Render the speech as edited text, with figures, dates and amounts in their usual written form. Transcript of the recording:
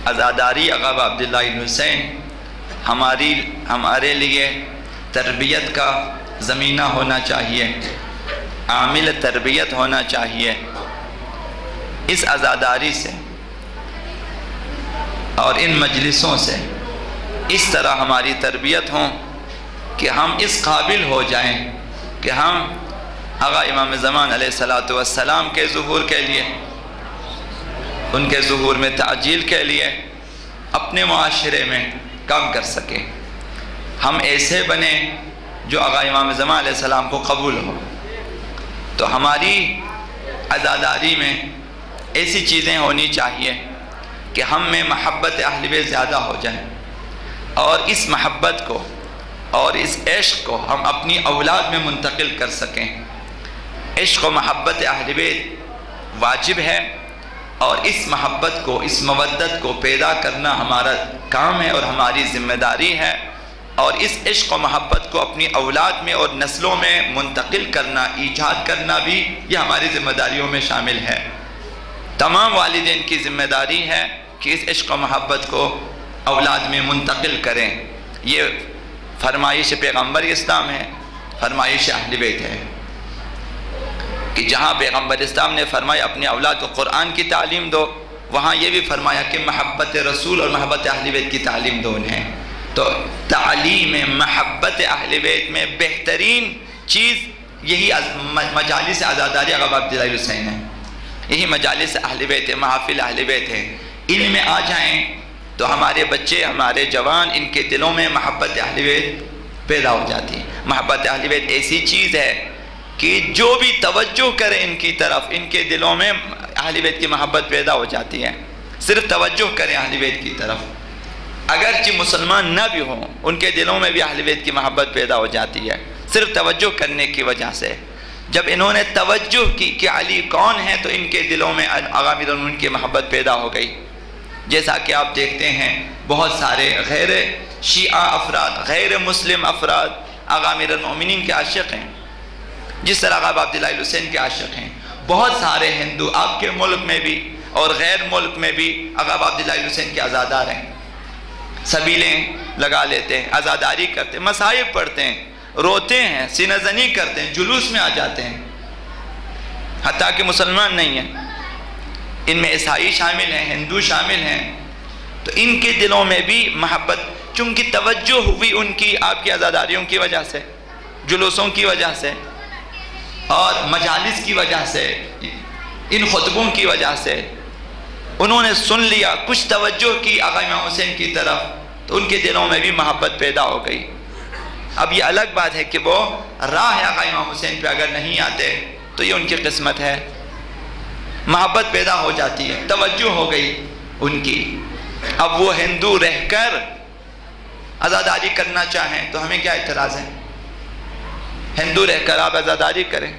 عزاداری آقا عبداللہ بن حسین ہمارے لیے تربیت کا زمینہ ہونا چاہیے، عامل تربیت ہونا چاہیے۔ اس عزاداری سے اور ان مجلسوں سے اس طرح ہماری تربیت ہوں کہ ہم اس قابل ہو جائیں کہ ہم آقا امام زمان علیہ السلام کے ظہور کے لیے، ان کے ظہور میں تعجیل کے لیے اپنے معاشرے میں کام کر سکیں۔ ہم ایسے بنیں جو آقا امام زمان علیہ السلام کو قبول ہو۔ تو ہماری عزاداری میں ایسی چیزیں ہونی چاہیے کہ ہم میں محبت اہل بیت زیادہ ہو جائیں، اور اس محبت کو اور اس عشق کو ہم اپنی اولاد میں منتقل کر سکیں۔ عشق و محبت اہل بیت واجب ہے، اور اس محبت کو، اس مودت کو پیدا کرنا ہمارا کام ہے اور ہماری ذمہ داری ہے، اور اس عشق و محبت کو اپنی اولاد میں اور نسلوں میں منتقل کرنا، ایجاد کرنا بھی یہ ہماری ذمہ داریوں میں شامل ہے۔ تمام والدین کی ذمہ داری ہے کہ اس عشق و محبت کو اولاد میں منتقل کریں۔ یہ فرمائش پیغمبر اسلام ہے، فرمائش اہل بیت ہے، کہ جہاں پیغمبر اسلام نے فرمایا اپنی اولاد کو قرآن کی تعلیم دو، وہاں یہ بھی فرمایا کہ محبت رسول اور محبت اہل بیت کی تعلیم دو انہیں۔ تو تعلیم محبت اہل بیت میں بہترین چیز یہی مجالس عزاداری آقا عبداللہ بن حسین ہے، یہی مجالس اہل بیت ہے، محافل اہل بیت ہے۔ ان میں آ جائیں تو ہمارے بچے، ہمارے جوان، ان کے دلوں میں محبت اہل بیت پیدا ہو جاتی ہے۔ محبت اہل بیت ایسی چیز ہے کہ جو بھی توجہ کرے ان کی طرف، ان کے دلوں میں اہل بیت کی محبت پیدا ہو جاتی ہے۔ صرف توجہ کریں اہل بیت کی طرف، اگرچہ مسلمان نہ بھی ہوں، ان کے دلوں میں بھی اہل بیت کی محبت پیدا ہو جاتی ہے، صرف توجہ کرنے کی وجہ سے۔ جب انہوں نے توجہ کی کہ علی کون ہے تو ان کے دلوں میں آقا امیر المومنین کی محبت پیدا ہو گئی۔ جیسا کہ آپ دیکھتے ہیں بہت سارے غیر شیعہ افراد، غیر مسلم افراد آقا امیر المومنین کے عاشق ہیں، جس طرح آقا عبداللہ بن حسین کے عاشق ہیں۔ بہت سارے ہندو آپ کے ملک میں بھی اور غیر ملک میں بھی آقا عبداللہ بن حسین کے عزادار ہیں، سبیلیں لگا لیتے ہیں، عزاداری کرتے ہیں، مصائب پڑھتے ہیں، روتے ہیں، سینہ زنی کرتے ہیں، جلوس میں آ جاتے ہیں، حتیٰ کہ مسلمان نہیں ہیں۔ ان میں عیسائی شامل ہیں، ہندو شامل ہیں، تو ان کے دلوں میں بھی محبت، چونکہ توجہ ہوئی ان کی آپ کی عزاداریوں کی وجہ سے، جلوسوں کی وجہ سے اور مجالس کی وجہ سے، ان خطبوں کی وجہ سے انہوں نے سن لیا، کچھ توجہ کی آقا امام حسین کی طرف، تو ان کے دلوں میں بھی محبت پیدا ہو گئی۔ اب یہ الگ بات ہے کہ وہ راہ آقا امام حسین پہ اگر نہیں آتے تو یہ ان کی قسمت ہے۔ محبت پیدا ہو جاتی ہے، توجہ ہو گئی ان کی۔ اب وہ ہندو رہ کر عزاداری کرنا چاہیں تو ہمیں کیا اعتراض ہے؟ ہندو رہ کر آپ عزاداری کریں،